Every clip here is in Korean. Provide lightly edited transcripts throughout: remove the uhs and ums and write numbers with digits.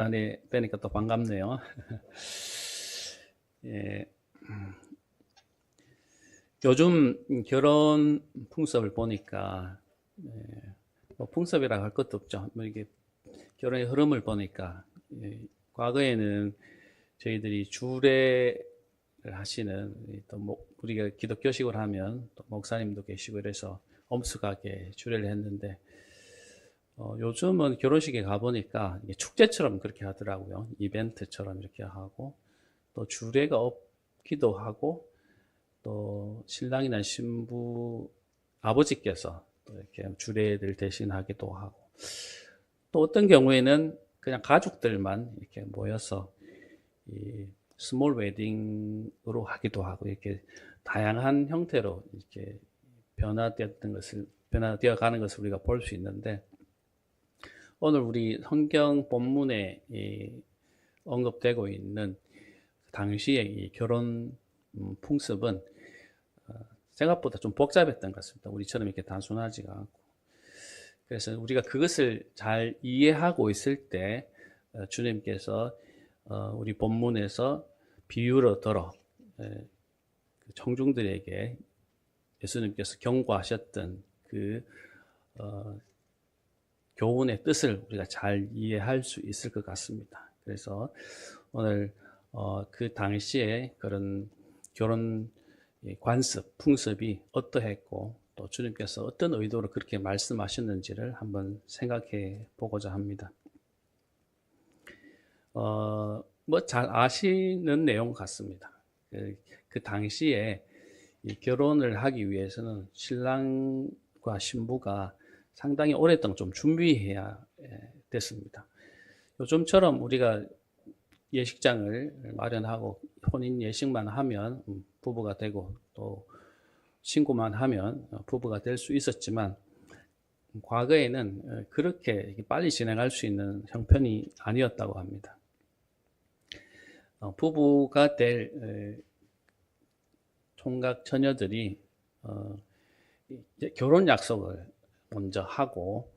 안에 뵈니까 또 반갑네요. 예, 요즘 결혼 풍습을 보니까 뭐 풍습이라고 할 것도 없죠. 뭐 이게 결혼의 흐름을 보니까 과거에는 저희들이 주례를 하시는 또 우리가 기독교식으로 하면 또 목사님도 계시고 이래서 엄숙하게 주례를 했는데 요즘은 결혼식에 가보니까 이게 축제처럼 그렇게 하더라고요. 이벤트처럼 이렇게 하고 또 주례가 없기도 하고 또 신랑이나 신부 아버지께서 또 이렇게 주례를 대신하기도 하고 또 어떤 경우에는 그냥 가족들만 이렇게 모여서 이 스몰 웨딩으로 하기도 하고 이렇게 다양한 형태로 이렇게 변화되어 가는 것을 우리가 볼 수 있는데 오늘 우리 성경 본문에 언급되고 있는 당시의 이 결혼 풍습은 생각보다 좀 복잡했던 것 같습니다. 우리처럼 이렇게 단순하지가 않고. 그래서 우리가 그것을 잘 이해하고 있을 때 주님께서 우리 본문에서 비유로 들어 청중들에게 예수님께서 경고하셨던 그 교훈의 뜻을 우리가 잘 이해할 수 있을 것 같습니다. 그래서 오늘 그 당시에 그런 결혼 관습, 풍습이 어떠했고 또 주님께서 어떤 의도로 그렇게 말씀하셨는지를 한번 생각해 보고자 합니다. 뭐 잘 아시는 내용 같습니다. 그 당시에 이 결혼을 하기 위해서는 신랑과 신부가 상당히 오랫동안 좀 준비해야 됐습니다. 요즘처럼 우리가 예식장을 마련하고 혼인 예식만 하면 부부가 되고 또 신고만 하면 부부가 될 수 있었지만 과거에는 그렇게 빨리 진행할 수 있는 형편이 아니었다고 합니다. 부부가 될 총각 처녀들이 결혼 약속을 먼저 하고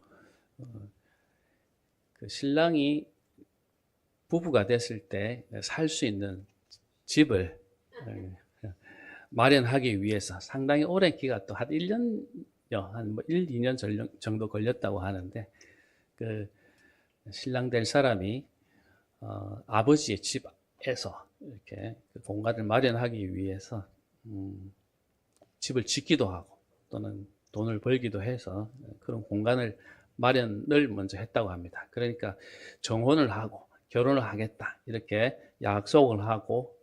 그 신랑이 부부가 됐을 때 살 수 있는 집을 마련하기 위해서 상당히 오랜 기간 또 한 1년여, 한 1, 2년 정도 걸렸다고 하는데 그 신랑 될 사람이 아버지의 집에서 이렇게 그 공간을 마련하기 위해서 집을 짓기도 하고 또는 돈을 벌기도 해서 그런 공간을 마련을 먼저 했다고 합니다. 그러니까 정혼을 하고 결혼을 하겠다 이렇게 약속을 하고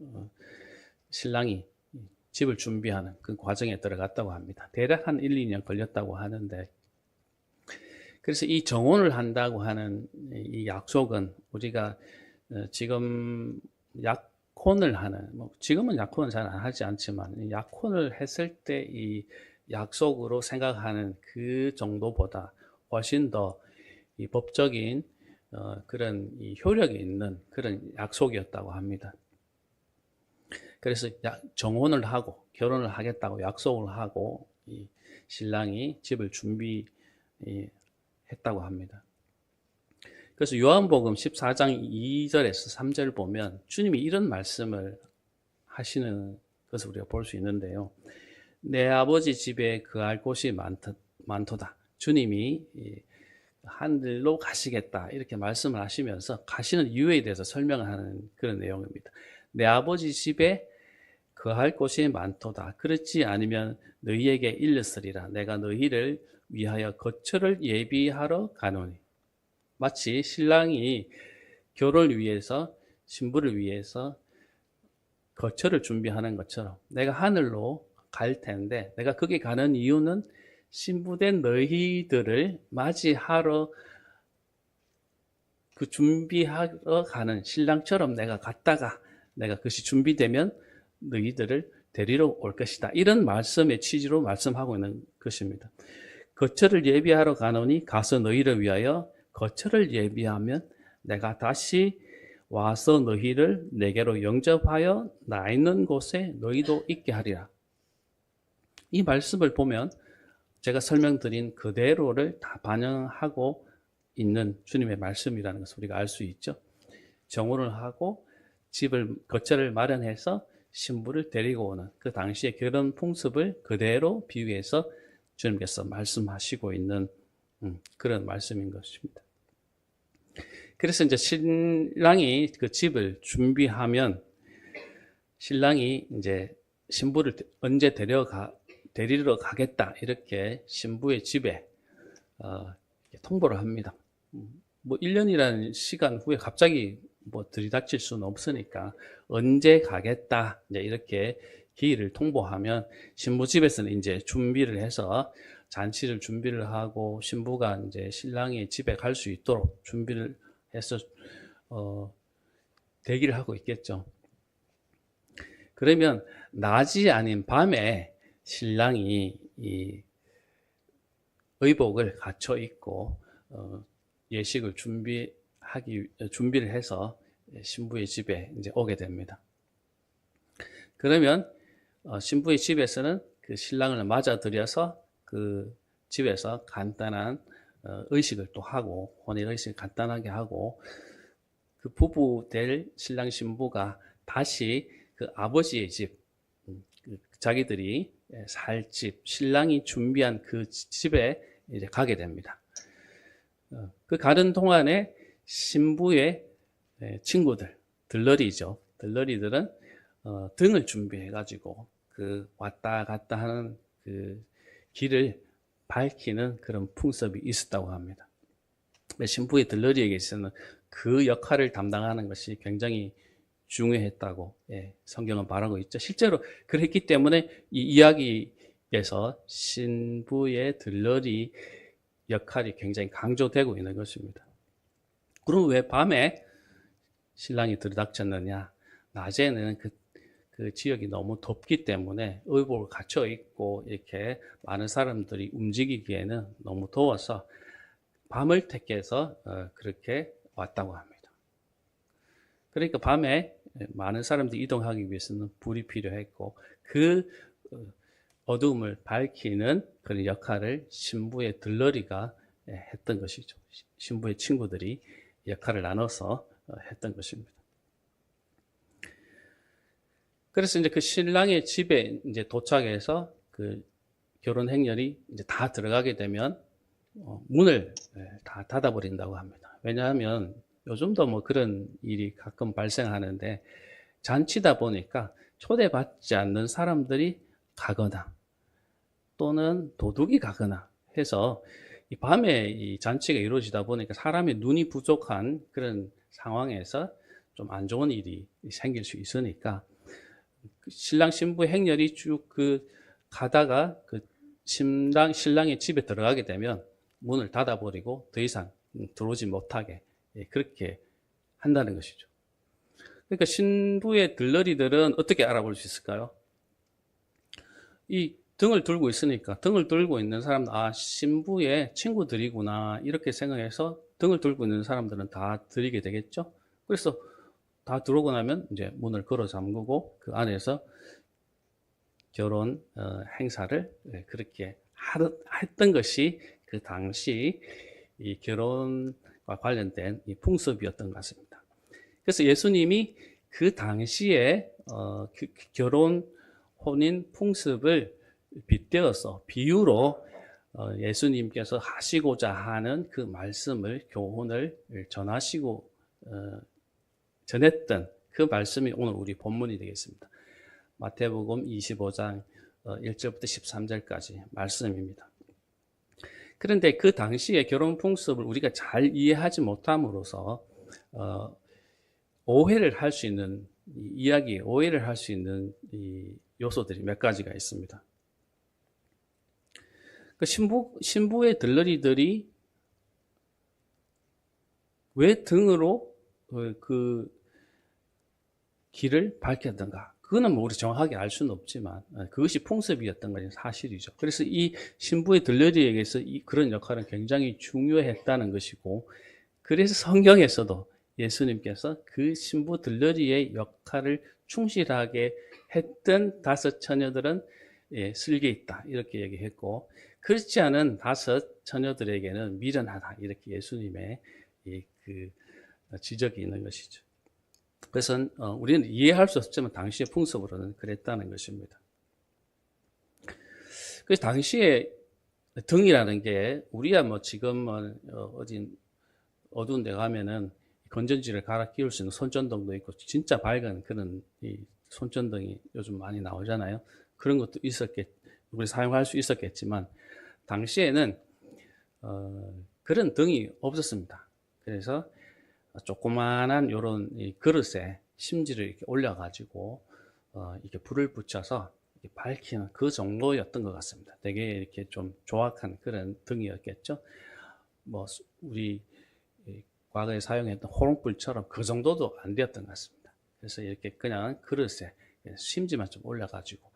신랑이 집을 준비하는 그 과정에 들어갔다고 합니다. 대략 한 1, 2년 걸렸다고 하는데 그래서 이 정혼을 한다고 하는 이 약속은 우리가 지금 약혼을 하는 지금은 약혼을 잘 안 하지 않지만 약혼을 했을 때 이 약속으로 생각하는 그 정도보다 훨씬 더 이 법적인 그런 이 효력이 있는 그런 약속이었다고 합니다. 그래서 정혼을 하고 결혼을 하겠다고 약속을 하고 이 신랑이 집을 준비했다고 합니다. 그래서 요한복음 14장 2절에서 3절 보면 주님이 이런 말씀을 하시는 것을 우리가 볼 수 있는데요. 내 아버지 집에 거할 곳이 많도다. 주님이 하늘로 가시겠다 이렇게 말씀을 하시면서 가시는 이유에 대해서 설명하는 그런 내용입니다. 내 아버지 집에 거할 곳이 많도다. 그렇지 않으면 너희에게 일렀으리라. 내가 너희를 위하여 거처를 예비하러 가노니. 마치 신랑이 결혼을 위해서 신부를 위해서 거처를 준비하는 것처럼 내가 하늘로 갈 텐데 내가 거기 가는 이유는 신부된 너희들을 맞이하러 그 준비하러 가는 신랑처럼 내가 갔다가 내가 그것이 준비되면 너희들을 데리러 올 것이다. 이런 말씀의 취지로 말씀하고 있는 것입니다. 거처를 예비하러 가노니 가서 너희를 위하여 거처를 예비하면 내가 다시 와서 너희를 내게로 영접하여 나 있는 곳에 너희도 있게 하리라. 이 말씀을 보면 제가 설명드린 그대로를 다 반영하고 있는 주님의 말씀이라는 것을 우리가 알 수 있죠. 정혼을 하고 거처를 마련해서 신부를 데리고 오는 그 당시의 결혼 풍습을 그대로 비유해서 주님께서 말씀하시고 있는 그런 말씀인 것입니다. 그래서 이제 신랑이 그 집을 준비하면 신랑이 이제 신부를 언제 데리러 가겠다 이렇게 신부의 집에 통보를 합니다. 뭐 1년이라는 시간 후에 갑자기 뭐 들이닥칠 수는 없으니까 언제 가겠다 이제 이렇게 기일을 통보하면 신부 집에서는 이제 준비를 해서 잔치를 준비를 하고 신부가 이제 신랑의 집에 갈 수 있도록 준비를 해서 대기를 하고 있겠죠. 그러면 낮이 아닌 밤에 신랑이 이 의복을 갖춰 입고 예식을 준비를 해서 신부의 집에 이제 오게 됩니다. 그러면 신부의 집에서는 그 신랑을 맞아들여서 그 집에서 간단한 의식을 또 하고 혼인 의식을 간단하게 하고 그 부부 될 신랑 신부가 다시 그 아버지의 집, 자기들이 살 집, 신랑이 준비한 그 집에 이제 가게 됩니다. 그 가는 동안에 신부의 친구들, 들러리죠. 들러리들은 등을 준비해가지고 그 왔다 갔다 하는 그 길을 밝히는 그런 풍습이 있었다고 합니다. 신부의 들러리에게 있어서는 그 역할을 담당하는 것이 굉장히 중요했다고 성경은 말하고 있죠. 실제로 그랬기 때문에 이 이야기에서 신부의 들러리 역할이 굉장히 강조되고 있는 것입니다. 그럼 왜 밤에 신랑이 들이닥쳤느냐? 낮에는 그 지역이 너무 덥기 때문에 의복을 갖춰 입고 이렇게 많은 사람들이 움직이기에는 너무 더워서 밤을 택해서 그렇게 왔다고 합니다. 그러니까 밤에 많은 사람들이 이동하기 위해서는 불이 필요했고 그 어두움을 밝히는 그런 역할을 신부의 들러리가 했던 것이죠. 신부의 친구들이 역할을 나눠서 했던 것입니다. 그래서 이제 그 신랑의 집에 이제 도착해서 그 결혼 행렬이 이제 다 들어가게 되면 문을 다 닫아버린다고 합니다. 왜냐하면 요즘도 뭐 그런 일이 가끔 발생하는데 잔치다 보니까 초대받지 않는 사람들이 가거나 또는 도둑이 가거나 해서 이 밤에 이 잔치가 이루어지다 보니까 사람의 눈이 부족한 그런 상황에서 좀 안 좋은 일이 생길 수 있으니까 신랑 신부 행렬이 쭉 가다가 신랑의 집에 들어가게 되면 문을 닫아버리고 더 이상 들어오지 못하게 그렇게 한다는 것이죠. 그러니까 신부의 들러리들은 어떻게 알아볼 수 있을까요? 이 등을 들고 있으니까 등을 들고 있는 사람들, 신부의 친구들이구나 이렇게 생각해서 등을 들고 있는 사람들은 다 들이게 되겠죠. 그래서 다 들어오고 나면 이제 문을 걸어 잠그고 그 안에서 결혼 행사를 그렇게 했던 것이 그 당시 이 결혼과 관련된 이 풍습이었던 것 같습니다. 그래서 예수님이 그 당시에 결혼 혼인 풍습을 빗대어서 비유로 예수님께서 하시고자 하는 그 말씀을 교훈을 전하시고 전했던 그 말씀이 오늘 우리 본문이 되겠습니다. 마태복음 25장 1절부터 13절까지 말씀입니다. 그런데 그 당시의 결혼 풍습을 우리가 잘 이해하지 못함으로써 오해를 할 수 있는 오해를 할 수 있는 이 요소들이 몇 가지가 있습니다. 그 신부의 들러리들이 왜 등으로 그 길을 밝혔던가? 그거는 뭐 우리 정확하게 알 수는 없지만 그것이 풍습이었던 것이 사실이죠. 그래서 이 신부의 들러리에게서 그런 역할은 굉장히 중요했다는 것이고, 그래서 성경에서도 예수님께서 그 신부 들러리의 역할을 충실하게 했던 5 처녀들은 슬기 있다 이렇게 얘기했고, 그렇지 않은 5 처녀들에게는 미련하다 이렇게 예수님의 그 지적이 있는 것이죠. 그래서 우리는 이해할 수 없지만 당시의 풍습으로는 그랬다는 것입니다. 그래서 당시에 등이라는 게 우리야 뭐 지금은 어디 어두운 데 가면은 건전지를 갈아 끼울 수 있는 손전등도 있고 진짜 밝은 그런 이 손전등이 요즘 많이 나오잖아요. 그런 것도 우리 사용할 수 있었겠지만 당시에는 그런 등이 없었습니다. 그래서 조그만한 요런 이 그릇에 심지를 이렇게 올려가지고 이렇게 불을 붙여서 이렇게 밝히는 그 정도였던 것 같습니다. 되게 이렇게 좀 조악한 그런 등이었겠죠. 뭐 우리 과거에 사용했던 호롱불처럼 그 정도도 안 되었던 것 같습니다. 그래서 이렇게 그냥 그릇에 심지만 좀 올려가지고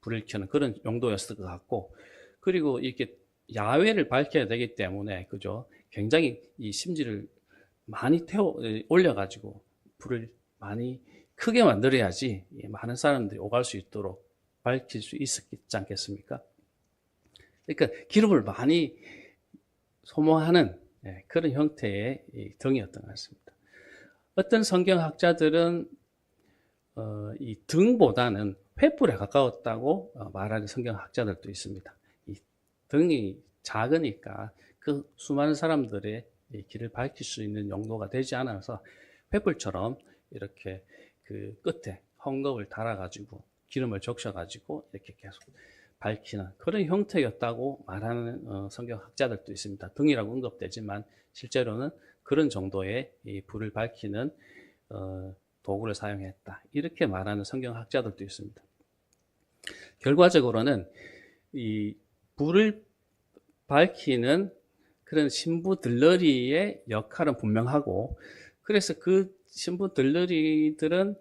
불을 켜는 그런 용도였을 것 같고, 그리고 이렇게 야외를 밝혀야 되기 때문에 그죠? 굉장히 이 심지를 많이 올려가지고 불을 많이 크게 만들어야지 많은 사람들이 오갈 수 있도록 밝힐 수 있었지 않겠습니까? 그러니까 기름을 많이 소모하는 그런 형태의 등이었던 것 같습니다. 어떤 성경학자들은 이 등보다는 횃불에 가까웠다고 말하는 성경학자들도 있습니다. 이 등이 작으니까 그 수많은 사람들의 길을 밝힐 수 있는 용도가 되지 않아서 횃불처럼 이렇게 그 끝에 헝겊을 달아가지고 기름을 적셔가지고 이렇게 계속 밝히는 그런 형태였다고 말하는 성경학자들도 있습니다. 등이라고 언급되지만 실제로는 그런 정도의 이 불을 밝히는 도구를 사용했다, 이렇게 말하는 성경학자들도 있습니다. 결과적으로는 이 불을 밝히는 그런 신부 들러리의 역할은 분명하고, 그래서 그 신부 들러리들은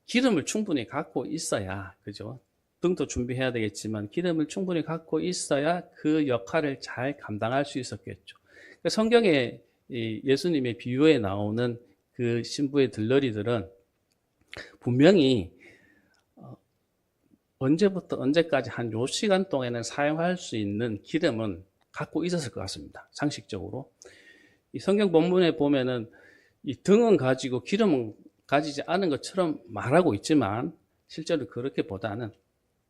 기름을 충분히 갖고 있어야, 그죠? 등도 준비해야 되겠지만 기름을 충분히 갖고 있어야 그 역할을 잘 감당할 수 있었겠죠. 그러니까 성경에 예수님의 비유에 나오는 그 신부의 들러리들은 분명히 언제부터 언제까지 한 요 시간 동안에는 사용할 수 있는 기름은 갖고 있었을 것 같습니다. 상식적으로. 이 성경 본문에 보면은 이 등은 가지고 기름은 가지지 않은 것처럼 말하고 있지만 실제로 그렇게보다는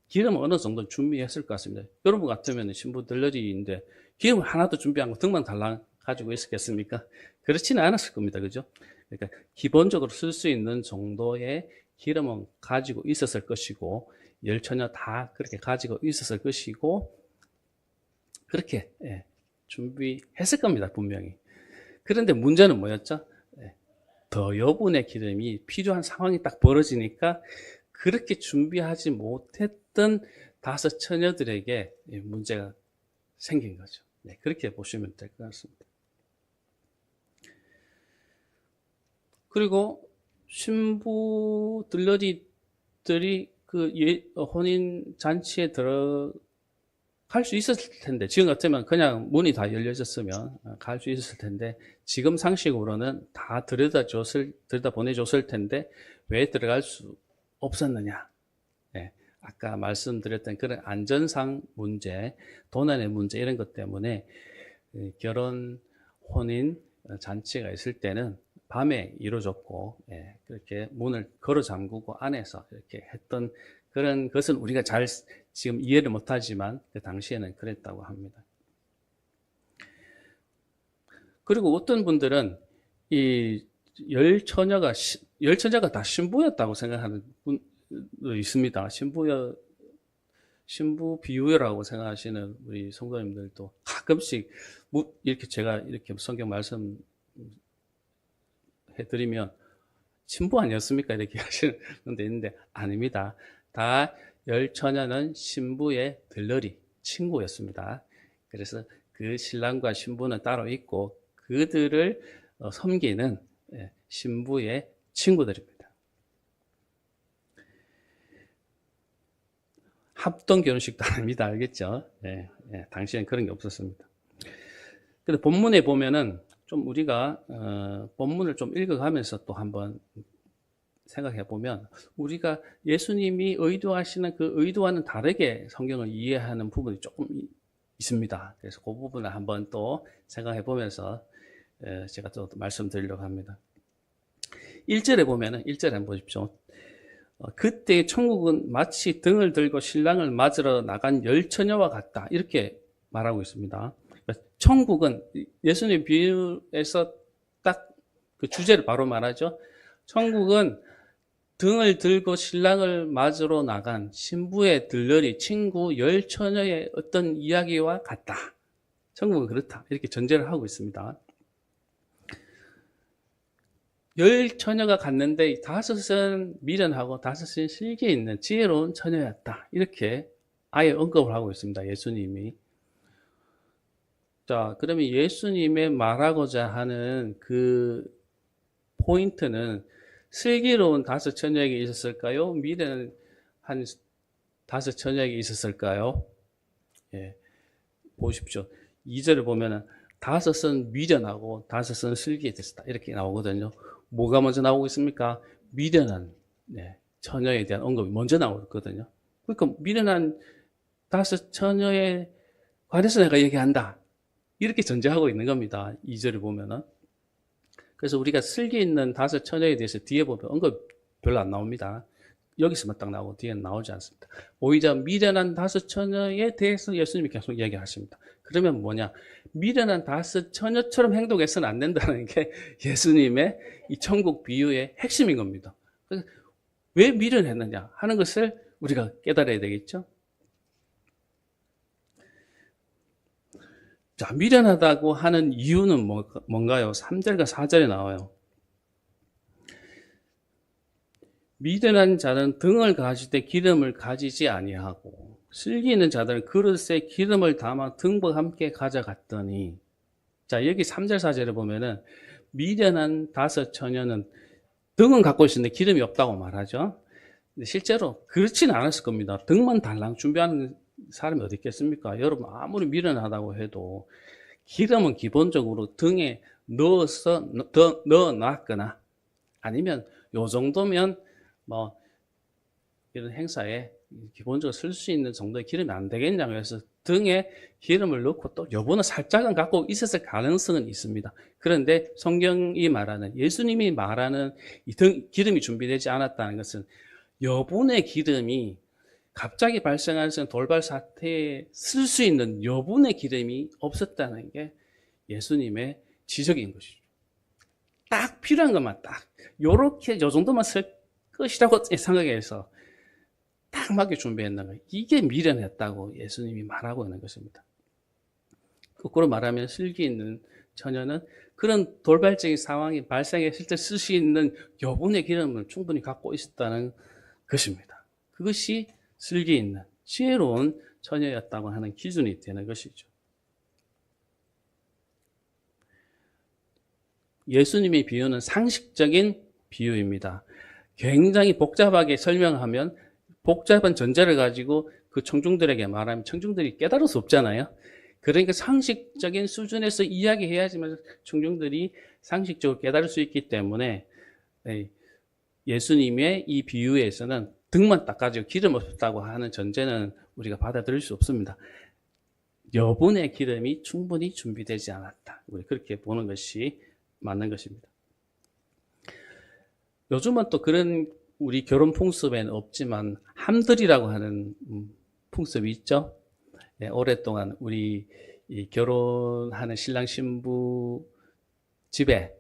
기름은 어느 정도 준비했을 것 같습니다. 여러분 같으면 신부 들러리인데 기름을 하나도 준비한 거 등만 달랑 가지고 있었겠습니까? 그렇지는 않았을 겁니다. 그죠? 그러니까 기본적으로 쓸 수 있는 정도의 기름은 가지고 있었을 것이고, 열처녀 다 그렇게 가지고 있었을 것이고, 그렇게 준비했을 겁니다. 분명히. 그런데 문제는 뭐였죠? 더 여분의 기름이 필요한 상황이 딱 벌어지니까 그렇게 준비하지 못했던 5 처녀들에게 문제가 생긴 거죠. 그렇게 보시면 될 것 같습니다. 그리고 신부 들러리들이 그 혼인 잔치에 갈 수 있었을 텐데, 지금 같으면 그냥 문이 다 열려졌으면 갈 수 있었을 텐데, 지금 상식으로는 다 들여다 보내줬을 텐데 왜 들어갈 수 없었느냐? 아까 말씀드렸던 그런 안전상 문제, 도난의 문제, 이런 것 때문에 결혼, 혼인, 잔치가 있을 때는 밤에 이루어졌고, 그렇게 문을 걸어 잠그고 안에서 이렇게 했던 그런 것은 우리가 잘 지금 이해를 못하지만 그 당시에는 그랬다고 합니다. 그리고 어떤 분들은 이 열처녀가 다 신부였다고 생각하는 분도 있습니다. 신부 비유라고 생각하시는 우리 성도님들도 가끔씩 이렇게 제가 이렇게 성경 말씀 해드리면 신부 아니었습니까? 이렇게 하시는 분도 있는데 아닙니다. 다 열처녀는 신부의 들러리, 친구였습니다. 그래서 그 신랑과 신부는 따로 있고 그들을 섬기는 신부의 친구들입니다. 합동 결혼식도 아닙니다. 알겠죠? 당시엔 그런 게 없었습니다. 근데 본문에 보면은 좀 우리가 본문을 좀 읽어가면서 또 한번 생각해 보면 우리가 예수님이 의도하시는 그 의도와는 다르게 성경을 이해하는 부분이 조금 있습니다. 그래서 그 부분을 한번 또 생각해 보면서 제가 또 말씀드리려고 합니다. 1절에 보면은 1절에 한번 보십시오. 그때 천국은 마치 등을 들고 신랑을 맞으러 나간 열 처녀와 같다. 이렇게 말하고 있습니다. 천국은 예수님 비유에서 딱 그 주제를 바로 말하죠. 천국은 등을 들고 신랑을 맞으러 나간 신부의 들러리 친구 열 처녀의 어떤 이야기와 같다. 천국은 그렇다. 이렇게 전제를 하고 있습니다. 열 처녀가 갔는데 다섯은 미련하고 다섯은 실기 있는 지혜로운 처녀였다. 이렇게 아예 언급을 하고 있습니다. 예수님이. 자, 그러면 예수님의 말하고자 하는 그 포인트는 슬기로운 다섯 처녀에게 있었을까요? 미련한 다섯 처녀에게 있었을까요? 예, 보십시오. 2절을 보면은 다섯은 미련하고 다섯은 슬기했다. 이렇게 나오거든요. 뭐가 먼저 나오고 있습니까? 미련한 처녀에 대한 언급이 먼저 나오거든요. 그러니까 미련한 다섯 처녀에 관해서 내가 얘기한다. 이렇게 전제하고 있는 겁니다. 2절을 보면은. 그래서 우리가 슬기 있는 다섯 처녀에 대해서 뒤에 보면 언급 별로 안 나옵니다. 여기서만 딱 나오고 뒤에는 나오지 않습니다. 오히려 미련한 다섯 처녀에 대해서 예수님이 계속 얘기하십니다. 그러면 뭐냐? 미련한 다섯 처녀처럼 행동해서는 안 된다는 게 예수님의 이 천국 비유의 핵심인 겁니다. 왜 미련했느냐 하는 것을 우리가 깨달아야 되겠죠? 자, 미련하다고 하는 이유는 뭔가요? 3절과 4절에 나와요. 미련한 자는 등을 가질 때 기름을 가지지 아니하고 슬기 있는 자들은 그릇에 기름을 담아 등과 함께 가져갔더니, 자, 여기 3절 4절에 보면은 미련한 다섯 처녀는 등은 갖고 있었는데 기름이 없다고 말하죠. 근데 실제로 그렇지는 않았을 겁니다. 등만 달랑 준비하는 사람이 어디 있겠습니까? 여러분 아무리 미련하다고 해도 기름은 기본적으로 등에 넣어서 넣어놨거나 아니면 요 정도면 뭐 이런 행사에 기본적으로 쓸 수 있는 정도의 기름이 안 되겠냐고 해서 등에 기름을 넣고 또 요번에 살짝은 갖고 있었을 가능성은 있습니다. 그런데 성경이 말하는, 예수님이 말하는 이 기름이 준비되지 않았다는 것은 여분의 기름이 갑자기 발생하는 돌발 사태에 쓸 수 있는 여분의 기름이 없었다는 게 예수님의 지적인 것이죠. 딱 필요한 것만 딱 요렇게 요 정도만 쓸 것이라고 생각해서 딱 맞게 준비했는 거예요. 이게 미련했다고 예수님이 말하고 있는 것입니다. 거꾸로 말하면 슬기 있는 처녀는 그런 돌발적인 상황이 발생했을 때 쓸 수 있는 여분의 기름을 충분히 갖고 있었다는 것입니다. 그것이 슬기 있는 지혜로운 처녀였다고 하는 기준이 되는 것이죠. 예수님의 비유는 상식적인 비유입니다. 굉장히 복잡하게 설명하면 복잡한 전제를 가지고 그 청중들에게 말하면 청중들이 깨달을 수 없잖아요. 그러니까 상식적인 수준에서 이야기해야지만 청중들이 상식적으로 깨달을 수 있기 때문에 예수님의 이 비유에서는 등만 닦아지고 기름 없었다고 하는 전제는 우리가 받아들일 수 없습니다. 여분의 기름이 충분히 준비되지 않았다. 우리 그렇게 보는 것이 맞는 것입니다. 요즘은 또 그런 우리 결혼 풍습에는 없지만 함들이라고 하는 풍습이 있죠. 네, 오랫동안 우리 결혼하는 신랑 신부 집에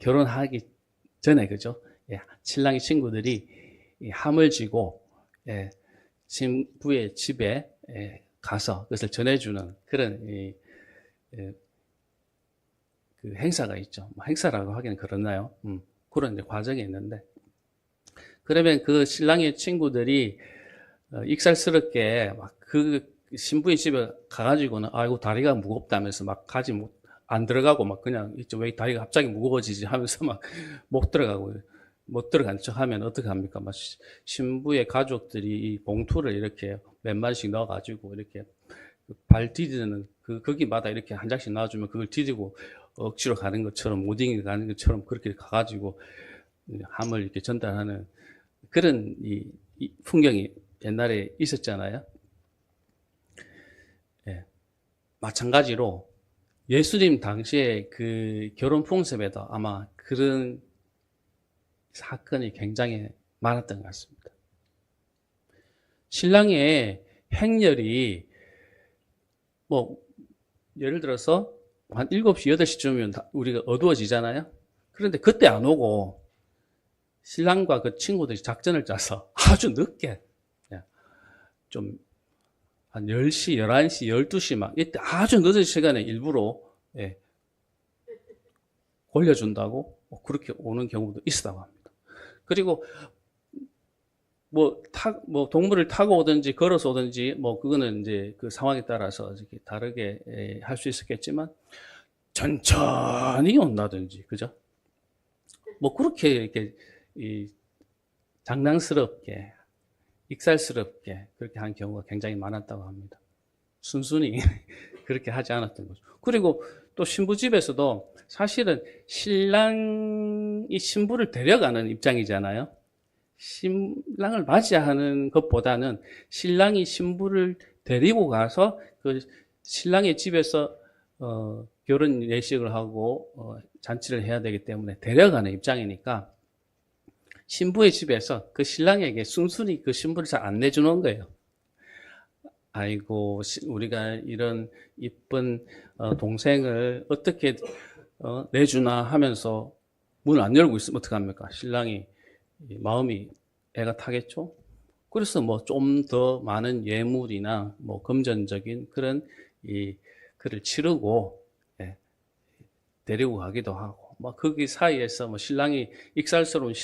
결혼하기 전에 그죠? 신랑의 친구들이 함을 지고 신부의 집에 가서 그것을 전해주는 그런 그 행사가 있죠. 행사라고 하기는 그렇나요? 그런 이제 과정이 있는데, 그러면 그 신랑의 친구들이 익살스럽게 막 그 신부의 집에 가가지고는 아이고 다리가 무겁다면서 막 가지 안 들어가고 막 그냥 왜 다리가 갑자기 무거워지지 하면서 막 못 들어가고 못 들어간 척 하면 어떻게 합니까? 막 신부의 가족들이 이 봉투를 이렇게 몇 마리씩 넣어가지고 이렇게 발 디디는 거기마다 이렇게 한 장씩 놔주면 그걸 디디고 억지로 가는 것처럼 오딩이 가는 것처럼 그렇게 가가지고 함을 이렇게 전달하는 그런 이 풍경이 옛날에 있었잖아요. 예. 마찬가지로 예수님 당시에 그 결혼 풍습에도 아마 그런 사건이 굉장히 많았던 것 같습니다. 신랑의 행렬이 뭐 예를 들어서 한 7시, 8시쯤이면 우리가 어두워지잖아요. 그런데 그때 안 오고 신랑과 그 친구들이 작전을 짜서 아주 늦게 좀 한 10시, 11시, 12시 막 이때 아주 늦은 시간에 일부러 골려준다고 그렇게 오는 경우도 있었다고 합니다. 그리고 뭐 동물을 타고 오든지 걸어서 오든지 뭐 그거는 이제 그 상황에 따라서 이렇게 다르게 할 수 있었겠지만 천천히 온다든지 그죠? 뭐 그렇게 이렇게 장난스럽게 익살스럽게 그렇게 한 경우가 굉장히 많았다고 합니다. 순순히 그렇게 하지 않았던 거죠. 그리고 또 신부 집에서도 사실은 신랑이 신부를 데려가는 입장이잖아요. 신랑을 맞이하는 것보다는 신랑이 신부를 데리고 가서 그 신랑의 집에서 결혼 예식을 하고 잔치를 해야 되기 때문에 데려가는 입장이니까 신부의 집에서 그 신랑에게 순순히 그 신부를 잘 안 내주는 거예요. 아이고 우리가 이런 이쁜 동생을 어떻게 내주나 하면서 문을 안 열고 있으면 어떡합니까? 신랑이 마음이 애가 타겠죠? 그래서 뭐 좀 더 많은 예물이나 뭐 금전적인 그런 그를 치르고 데리고 가기도 하고 뭐 거기 사이에서 뭐 신랑이 익살스러운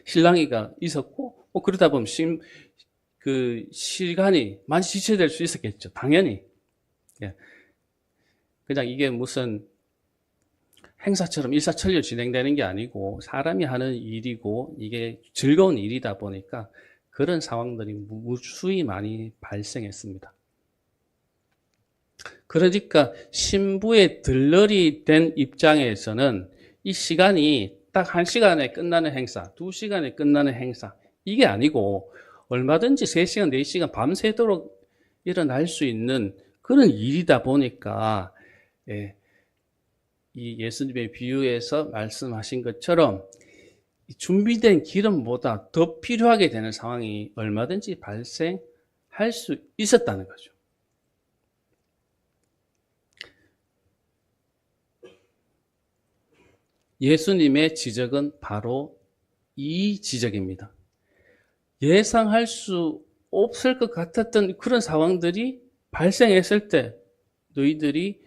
신랑이가 있었고 뭐 그러다 보면 그 시간이 많이 지체될 수 있었겠죠. 당연히. 그냥 이게 무슨 행사처럼 일사천리로 진행되는 게 아니고 사람이 하는 일이고 이게 즐거운 일이다 보니까 그런 상황들이 무수히 많이 발생했습니다. 그러니까 신부의 들러리 된 입장에서는 이 시간이 딱 1시간에 끝나는 행사, 2시간에 끝나는 행사 이게 아니고 얼마든지 3시간, 4시간 밤새도록 일어날 수 있는 그런 일이다 보니까 이 예수님의 비유에서 말씀하신 것처럼 준비된 기름보다 더 필요하게 되는 상황이 얼마든지 발생할 수 있었다는 거죠. 예수님의 지적은 바로 이 지적입니다. 예상할 수 없을 것 같았던 그런 상황들이 발생했을 때 너희들이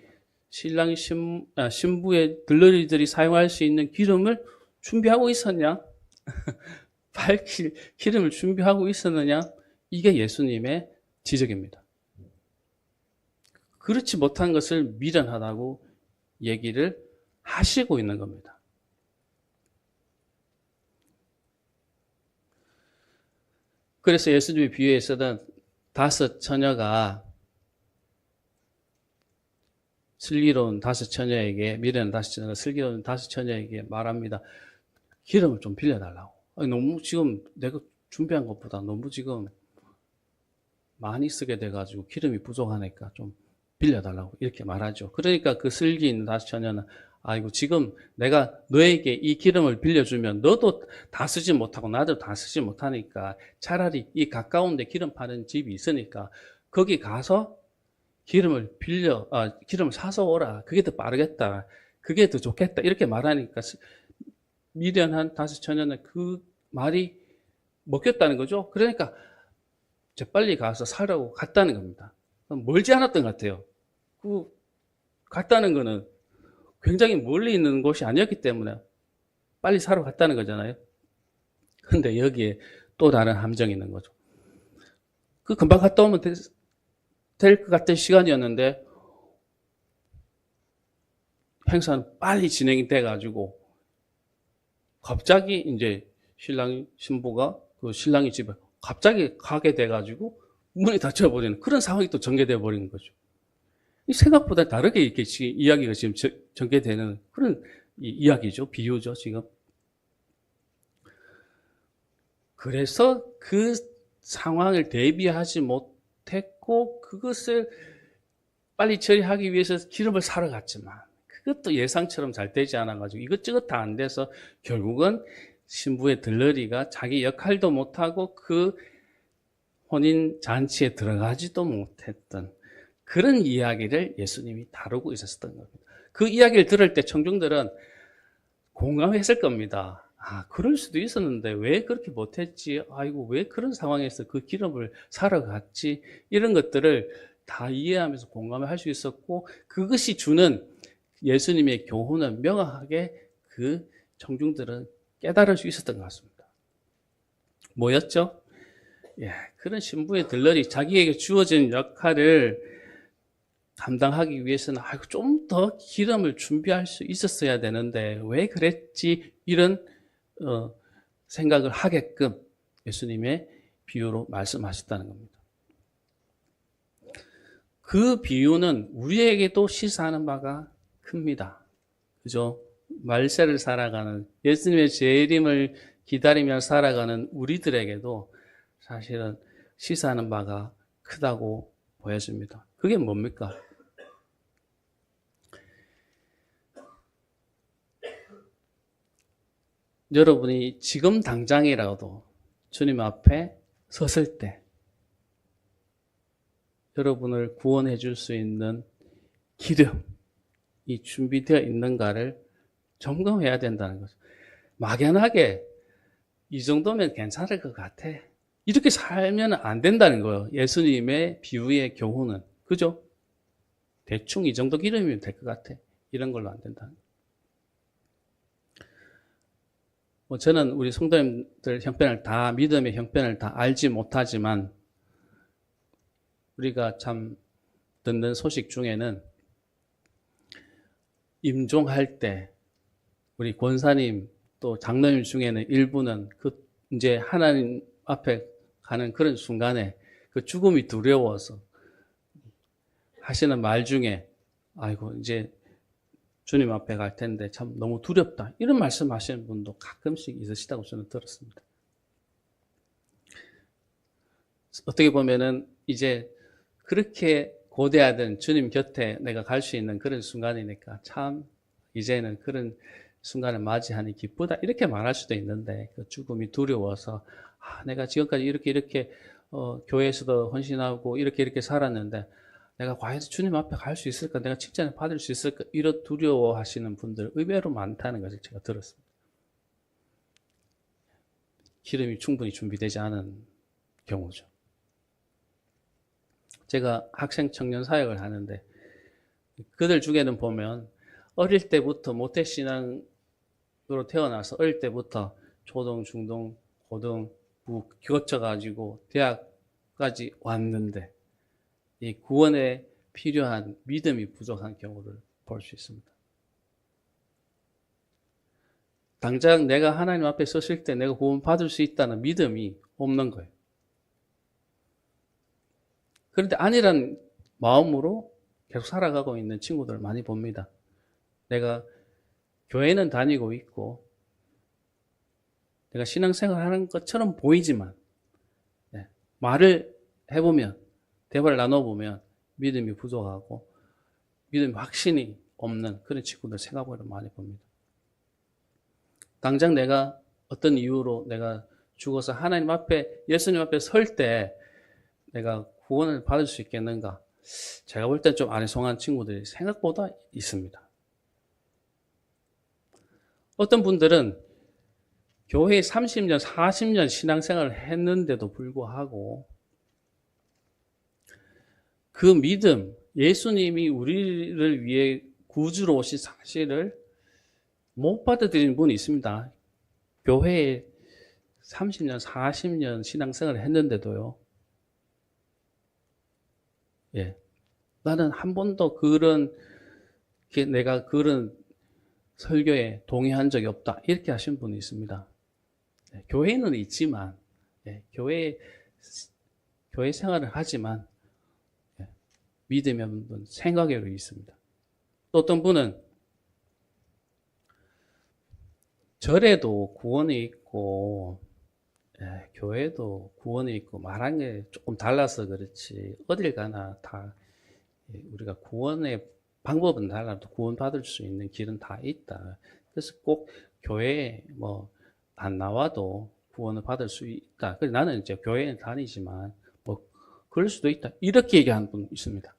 신랑이 신부의 들러리들이 사용할 수 있는 기름을 준비하고 있었냐? 밝힐 기름을 준비하고 있었느냐? 이게 예수님의 지적입니다. 그렇지 못한 것을 미련하다고 얘기를 하시고 있는 겁니다. 그래서 예수님의 비유에서는 5 처녀가 슬기로운 5 처녀에게 미련한 5 처녀가 슬기로운 5 처녀에게 말합니다. 기름을 좀 빌려달라고. 아니, 너무 지금 내가 준비한 것보다 너무 지금 많이 쓰게 돼가지고 기름이 부족하니까 좀 빌려달라고 이렇게 말하죠. 그러니까 그 슬기 있는 5 처녀는 아이고 지금 내가 너에게 이 기름을 빌려주면 너도 다 쓰지 못하고 나도 다 쓰지 못하니까 차라리 이 가까운 데 기름 파는 집이 있으니까 거기 가서 기름을 사서 오라. 그게 더 빠르겠다. 그게 더 좋겠다. 이렇게 말하니까 미련한 5 처녀는 그 말이 먹혔다는 거죠. 그러니까 재빨리 가서 사려고 갔다는 겁니다. 멀지 않았던 것 같아요. 갔다는 거는 굉장히 멀리 있는 곳이 아니었기 때문에 빨리 사러 갔다는 거잖아요. 근데 여기에 또 다른 함정이 있는 거죠. 금방 갔다 오면 될 것 같은 시간이었는데 행사는 빨리 진행이 돼가지고 갑자기 이제 신부가 그 신랑의 집에 갑자기 가게 돼가지고 문이 닫혀버리는 그런 상황이 또 전개돼 버린 거죠. 생각보다 다르게 이렇게 이야기가 지금 전개되는 그런 이야기죠. 비유죠, 지금. 그래서 그 상황을 대비하지 못했고 그것을 빨리 처리하기 위해서 기름을 사러 갔지만 그것도 예상처럼 잘 되지 않아가지고 이것저것 다 안 돼서 결국은 신부의 들러리가 자기 역할도 못하고 그 혼인 잔치에 들어가지도 못했던 그런 이야기를 예수님이 다루고 있었던 겁니다. 그 이야기를 들을 때 청중들은 공감했을 겁니다. 아, 그럴 수도 있었는데 왜 그렇게 못했지? 아이고, 왜 그런 상황에서 그 기름을 사러 갔지? 이런 것들을 다 이해하면서 공감을 할 수 있었고, 그것이 주는 예수님의 교훈은 명확하게 그 청중들은 깨달을 수 있었던 것 같습니다. 뭐였죠? 예, 그런 신부의 들러리, 자기에게 주어진 역할을 감당하기 위해서는 좀 더 기름을 준비할 수 있었어야 되는데 왜 그랬지? 이런 생각을 하게끔 예수님의 비유로 말씀하셨다는 겁니다. 그 비유는 우리에게도 시사하는 바가 큽니다. 그죠? 말세를 살아가는, 예수님의 재림을 기다리며 살아가는 우리들에게도 사실은 시사하는 바가 크다고 보여집니다. 그게 뭡니까? 여러분이 지금 당장이라도 주님 앞에 섰을 때 여러분을 구원해 줄 수 있는 기름이 준비되어 있는가를 점검해야 된다는 거죠. 막연하게 이 정도면 괜찮을 것 같아. 이렇게 살면 안 된다는 거예요. 예수님의 비유의 교훈은. 그죠? 대충 이 정도 기름이면 될 것 같아. 이런 걸로 안 된다는 거예요. 저는 우리 성도님들 형편을 다, 믿음의 형편을 다 알지 못하지만 우리가 참 듣는 소식 중에는 임종할 때 우리 권사님 또 장로님 중에는 일부는 그 이제 하나님 앞에 가는 그런 순간에 그 죽음이 두려워서 하시는 말 중에 아이고 이제 주님 앞에 갈 텐데 참 너무 두렵다. 이런 말씀 하시는 분도 가끔씩 있으시다고 저는 들었습니다. 어떻게 보면은 이제 그렇게 고대하던 주님 곁에 내가 갈 수 있는 그런 순간이니까 참 이제는 그런 순간을 맞이하니 기쁘다. 이렇게 말할 수도 있는데 그 죽음이 두려워서 내가 지금까지 이렇게 교회에서도 헌신하고 이렇게 살았는데 내가 과연 주님 앞에 갈 수 있을까? 내가 칭찬을 받을 수 있을까? 이런 두려워하시는 분들 의외로 많다는 것을 제가 들었습니다. 기름이 충분히 준비되지 않은 경우죠. 제가 학생 청년 사역을 하는데 그들 중에는 보면 어릴 때부터 모태신앙으로 태어나서 어릴 때부터 초등, 중등, 고등, 부 거쳐가지고 대학까지 왔는데 이 구원에 필요한 믿음이 부족한 경우를 볼 수 있습니다. 당장 내가 하나님 앞에 섰을 때 내가 구원받을 수 있다는 믿음이 없는 거예요. 그런데 아니란 마음으로 계속 살아가고 있는 친구들을 많이 봅니다. 내가 교회는 다니고 있고 내가 신앙생활 하는 것처럼 보이지만 말을 해보면 대화를 나눠보면 믿음이 부족하고 믿음이 확신이 없는 그런 친구들 생각보다 많이 봅니다. 당장 내가 어떤 이유로 내가 죽어서 하나님 앞에 예수님 앞에 설 때 내가 구원을 받을 수 있겠는가? 제가 볼 땐 좀 아리송한 친구들이 생각보다 있습니다. 어떤 분들은 교회에 30년, 40년 신앙생활을 했는데도 불구하고 그 믿음, 예수님이 우리를 위해 구주로 오신 사실을 못 받아들이는 분이 있습니다. 교회에 30년, 40년 신앙생활을 했는데도요. 나는 한 번도 내가 그런 설교에 동의한 적이 없다. 이렇게 하신 분이 있습니다. 교회는 있지만, 교회 생활을 하지만, 믿음이 없는 분, 생각외로 있습니다. 또 어떤 분은 절에도 구원이 있고, 교회도 구원이 있고, 말한 게 조금 달라서 그렇지, 어딜 가나 다 우리가 구원의 방법은 달라도 구원받을 수 있는 길은 다 있다. 그래서 꼭 교회에 안 나와도 구원을 받을 수 있다. 그래서 나는 이제 교회에 다니지만 뭐 그럴 수도 있다. 이렇게 얘기하는 분 있습니다.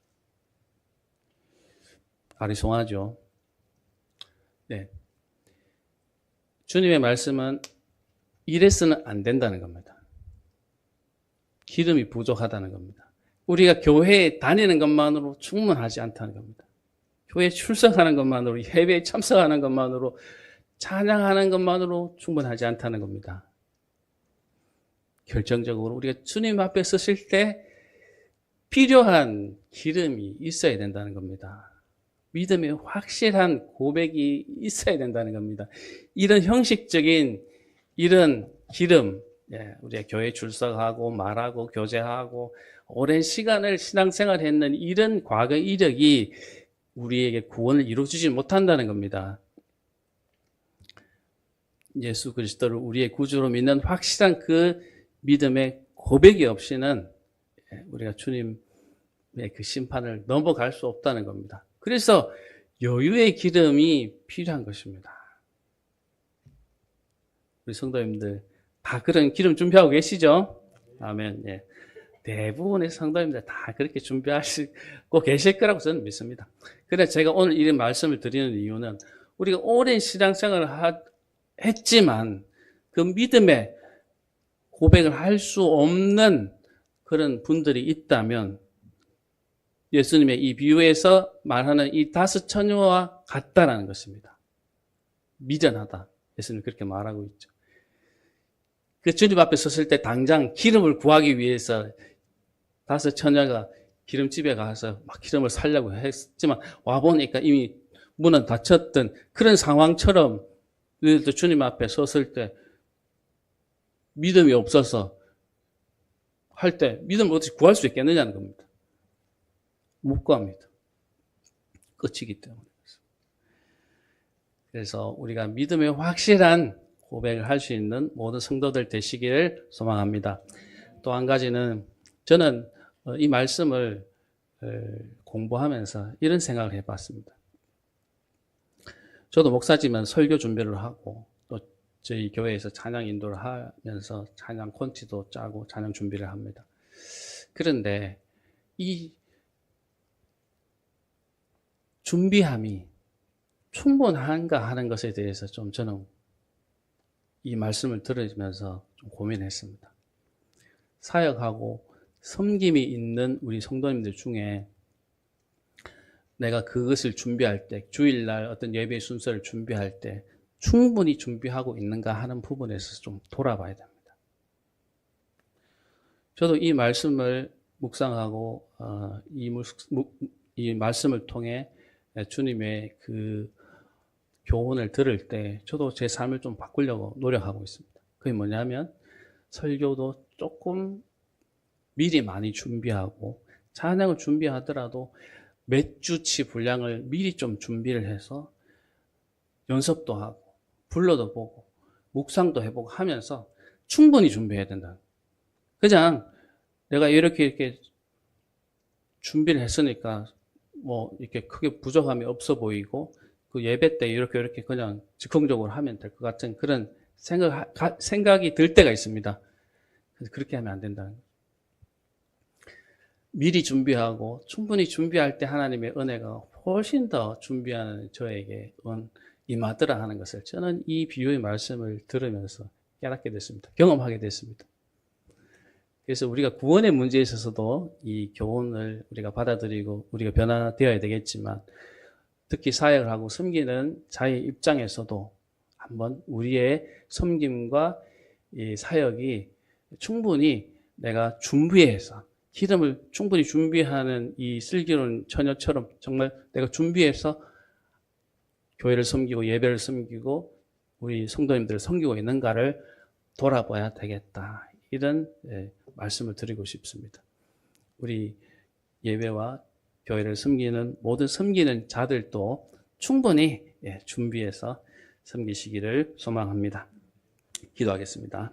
아리송하죠. 네. 주님의 말씀은 이래서는 안 된다는 겁니다. 기름이 부족하다는 겁니다. 우리가 교회에 다니는 것만으로 충분하지 않다는 겁니다. 교회에 출석하는 것만으로, 예배에 참석하는 것만으로, 찬양하는 것만으로 충분하지 않다는 겁니다. 결정적으로 우리가 주님 앞에 서실 때 필요한 기름이 있어야 된다는 겁니다. 믿음의 확실한 고백이 있어야 된다는 겁니다. 이런 형식적인 이런 기름, 우리가 교회 출석하고 말하고 교제하고 오랜 시간을 신앙생활 했는 이런 과거 이력이 우리에게 구원을 이루어주지 못한다는 겁니다. 예수 그리스도를 우리의 구주로 믿는 확실한 그 믿음의 고백이 없이는 우리가 주님의 그 심판을 넘어갈 수 없다는 겁니다. 그래서 여유의 기름이 필요한 것입니다. 우리 성도님들 다 그런 기름 준비하고 계시죠? 아멘. 예. 대부분의 성도님들 다 그렇게 준비하시고 계실 거라고 저는 믿습니다. 그래서 제가 오늘 이런 말씀을 드리는 이유는 우리가 오랜 신앙생활을 했지만 그 믿음의 고백을 할 수 없는 그런 분들이 있다면 예수님의 이 비유에서 말하는 이 5 처녀와 같다라는 것입니다. 미련하다. 예수님 그렇게 말하고 있죠. 그 주님 앞에 섰을 때 당장 기름을 구하기 위해서 5 처녀가 기름집에 가서 막 기름을 살려고 했지만 와보니까 이미 문은 닫혔던 그런 상황처럼 우리들도 주님 앞에 섰을 때 믿음이 없어서 할 때 믿음을 어떻게 구할 수 있겠느냐는 겁니다. 못 구합니다. 끝이기 때문에. 그래서 우리가 믿음의 확실한 고백을 할 수 있는 모든 성도들 되시기를 소망합니다. 또 한 가지는 저는 이 말씀을 공부하면서 이런 생각을 해봤습니다. 저도 목사지만 설교 준비를 하고 또 저희 교회에서 찬양 인도를 하면서 찬양 콘티도 짜고 찬양 준비를 합니다. 그런데 이 준비함이 충분한가 하는 것에 대해서 좀 저는 이 말씀을 들으면서 좀 고민했습니다. 사역하고 섬김이 있는 우리 성도님들 중에 내가 그것을 준비할 때, 주일날 어떤 예배 순서를 준비할 때 충분히 준비하고 있는가 하는 부분에서 좀 돌아봐야 됩니다. 저도 이 말씀을 묵상하고 이 말씀을 통해 주님의 그 교훈을 들을 때 저도 제 삶을 좀 바꾸려고 노력하고 있습니다. 그게 뭐냐면 설교도 조금 미리 많이 준비하고 찬양을 준비하더라도 몇 주치 분량을 미리 좀 준비를 해서 연습도 하고 불러도 보고 묵상도 해보고 하면서 충분히 준비해야 된다. 그냥 내가 이렇게 준비를 했으니까 뭐 이렇게 크게 부족함이 없어 보이고 그 예배 때 이렇게 그냥 즉흥적으로 하면 될 것 같은 그런 생각이 들 때가 있습니다. 그래서 그렇게 하면 안 된다는 거예요. 미리 준비하고 충분히 준비할 때 하나님의 은혜가 훨씬 더 준비하는 저에게 임하더라 하는 것을 저는 이 비유의 말씀을 들으면서 깨닫게 됐습니다. 경험하게 됐습니다. 그래서 우리가 구원의 문제에 있어서도 이 교훈을 우리가 받아들이고 우리가 변화되어야 되겠지만 특히 사역을 하고 섬기는 자의 입장에서도 한번 우리의 섬김과 이 사역이 충분히 내가 준비해서 기름을 충분히 준비하는 이 슬기로운 처녀처럼 정말 내가 준비해서 교회를 섬기고 예배를 섬기고 우리 성도님들을 섬기고 있는가를 돌아봐야 되겠다. 이런 말씀을 드리고 싶습니다. 우리 예배와 교회를 섬기는 모든 섬기는 자들도 충분히 준비해서 섬기시기를 소망합니다. 기도하겠습니다.